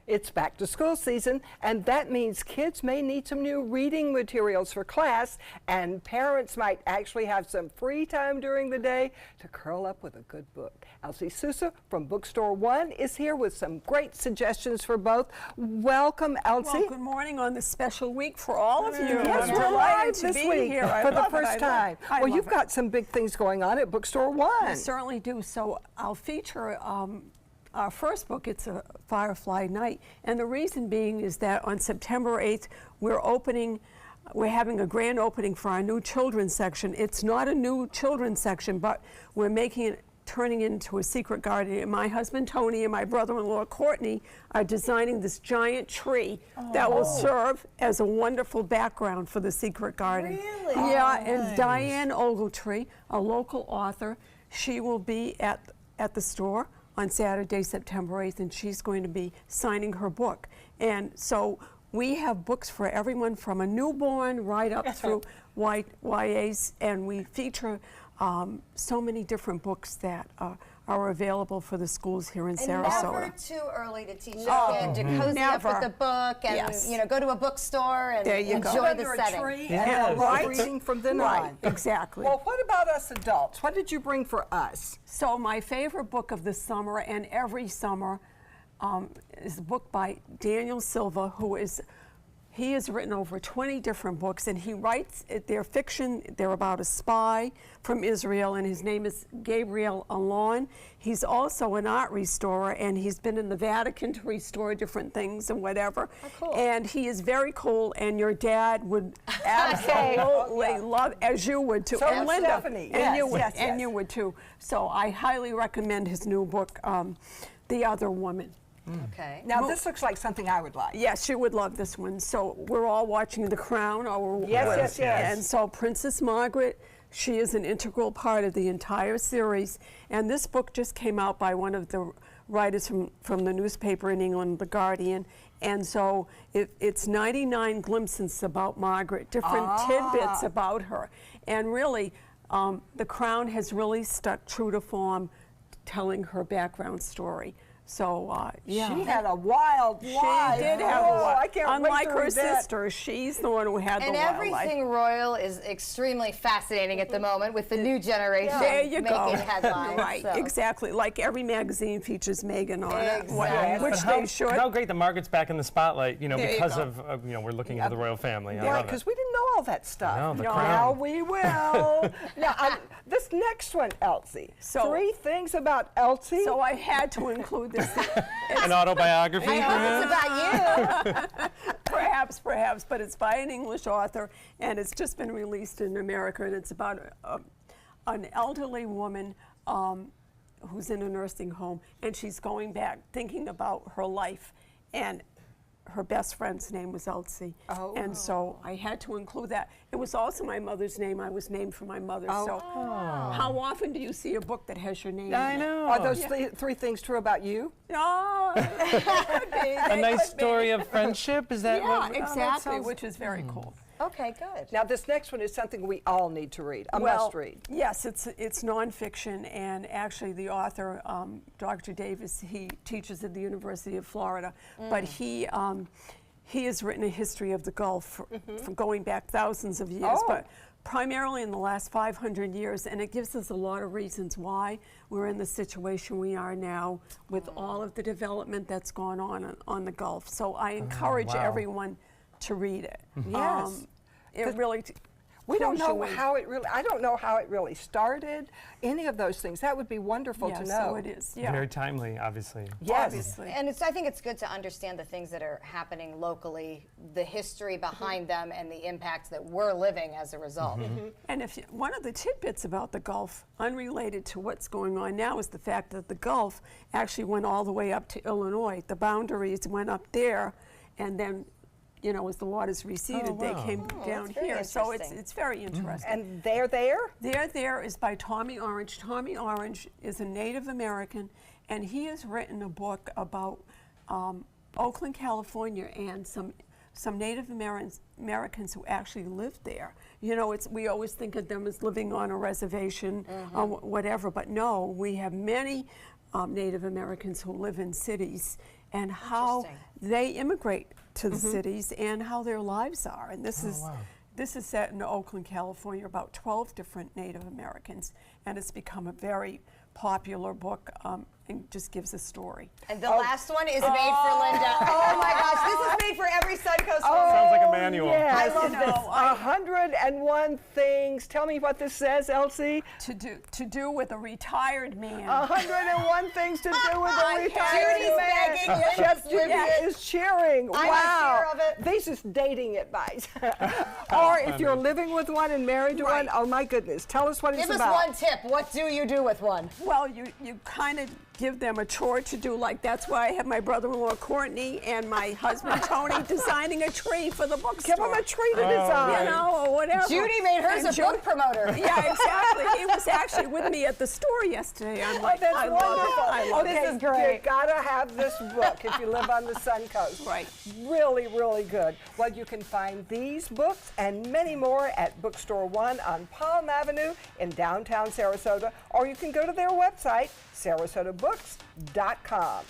It's back to school season, and that means kids may need some new reading materials for class, and parents might actually have some free time during the day to curl up with a good book. Elsie Sousa from Bookstore One is here with some great suggestions for both. Welcome, Elsie. Well, good morning on this special week for all of you. Yes, I'm we're delighted live to this be week here. I for the love it. first time. I Well, love you've it. got some big things going on at Bookstore One. I certainly do. So I'll feature our first book. It's a Firefly Night, and the reason being is that on September 8th we're having a grand opening for our new children's section. It's not a new children's section, but we're turning it into a secret garden. And my husband Tony and my brother-in-law Courtney are designing this giant tree that will serve as a wonderful background for the secret garden. Really? Yeah, Oh, and nice. Diane Ogletree, a local author, she will be at the store on Saturday, September 8th, and she's going to be signing her book. And so we have books for everyone from a newborn right up through YAs, and we feature so many different books that are available for the schools here in Sarasota. Never too early to teach a kid to cozy up with a book and go to a bookstore and enjoy the setting. Tree Yeah, and right. reading from then Right, on. exactly. Well, what about us adults? What did you bring for us? So my favorite book of the summer and every summer is a book by Daniel Silva, he has written over 20 different books, and he writes, they're fiction, they're about a spy from Israel, and his name is Gabriel Allon. He's also an art restorer, and he's been in the Vatican to restore different things and whatever. Oh, cool. And he is very cool, and your dad would absolutely love, as you would too. So And would Linda, Stephanie. and Yes, you would, yes, and yes. you would too. So I highly recommend his new book, The Other Woman. Okay. Now, this looks like something I would like. Yes, you would love this one. So we're all watching The Crown. Yes. And so Princess Margaret, she is an integral part of the entire series. And this book just came out by one of the writers from the newspaper in England, The Guardian. And so it's 99 glimpses about Margaret, different tidbits about her. And really, The Crown has really stuck true to form, telling her background story. So, yeah. She had a wild life. She did have a I can't Unlike wait to her read that. sister, she's the one who had And the wild life. everything royal is extremely fascinating at the moment with the new generation There you making go. headlines. Right, so. exactly. Like every magazine features Meghan on it, Exactly. which But they should. How great that Margaret's back in the spotlight, There you because go. of, we're looking at the royal family. I Right, love because it. we didn't know all that stuff. No, the Now Crown. we will. Now, this next one, Elsie. So- 3 things about Elsie. So I had to include this. An autobiography, I hope perhaps? it's about you. Perhaps, but it's by an English author, and it's just been released in America, and it's about an elderly woman who's in a nursing home, and she's going back, thinking about her life, and her best friend's name was Elsie. Oh. And so I had to include that. It was also my mother's name. I was named for my mother. So how often do you see a book that has your name I in it? know. Are those 3 things true about you? Oh, they could be. A nice story of friendship? Is that Yeah, what? exactly, sounds- which is very cool. Okay, good. Now, this next one is something we all need to read, a must read. Yes, it's nonfiction, and actually the author, Dr. Davis, he teaches at the University of Florida, but he has written a history of the Gulf from going back thousands of years, but primarily in the last 500 years, and it gives us a lot of reasons why we're in the situation we are now with all of the development that's gone on the Gulf. So I encourage wow. everyone to read it. Yes. It really We don't pulls you know in. I don't know how it really started, any of those things. That would be wonderful to know. So it is. Yeah. Very timely, obviously. Yes. Obviously. And I think it's good to understand the things that are happening locally, the history behind them, and the impacts that we're living as a result. And one of the tidbits about the Gulf, unrelated to what's going on now, is the fact that the Gulf actually went all the way up to Illinois. The boundaries went up there, and then, as the waters receded, they came down that's very here. So interesting. it's very interesting. And they're there? There is by Tommy Orange. Tommy Orange is a Native American, and he has written a book about Oakland, California, and some Native Americans who actually lived there. We always think of them as living on a reservation or whatever, but no, we have many Native Americans who live in cities and how Interesting. they immigrate to the cities and how their lives are. And this is wow. this is set in Oakland, California, about 12 different Native Americans, and it's become a very popular book and just gives a story. And the last one is made for Linda. Oh my gosh, this is made for every Suncoast woman. Sounds like a manual. Yes. I love You know, this. 101 things. Tell me what this says, Elsie. To do with a retired man. 101 things to do with a retired Judy's man. begging, Linda's Chef Judy flipping. is cheering. I'm wow. a cheer of it. This is dating advice. Or if you're living with one and married to one, Right. oh my goodness. Tell us what Give it's us about. one tip. What do you do with one? Well, you kind of give them a chore to do, like that's why I have my brother-in-law Courtney and my husband Tony designing a tree for the bookstore. Give them a tree to design. You know, or whatever. Judy made hers And a book promoter. Yeah, exactly. He was actually with me at the store yesterday. I'm like, That's I wonderful. love it. I love okay, This is great. You gotta have this book if you live on the Sun Coast. Right. Really, really good. Well, you can find these books and many more at Bookstore One on Palm Avenue in downtown Sarasota, or you can go to their website, sarasota.books.com.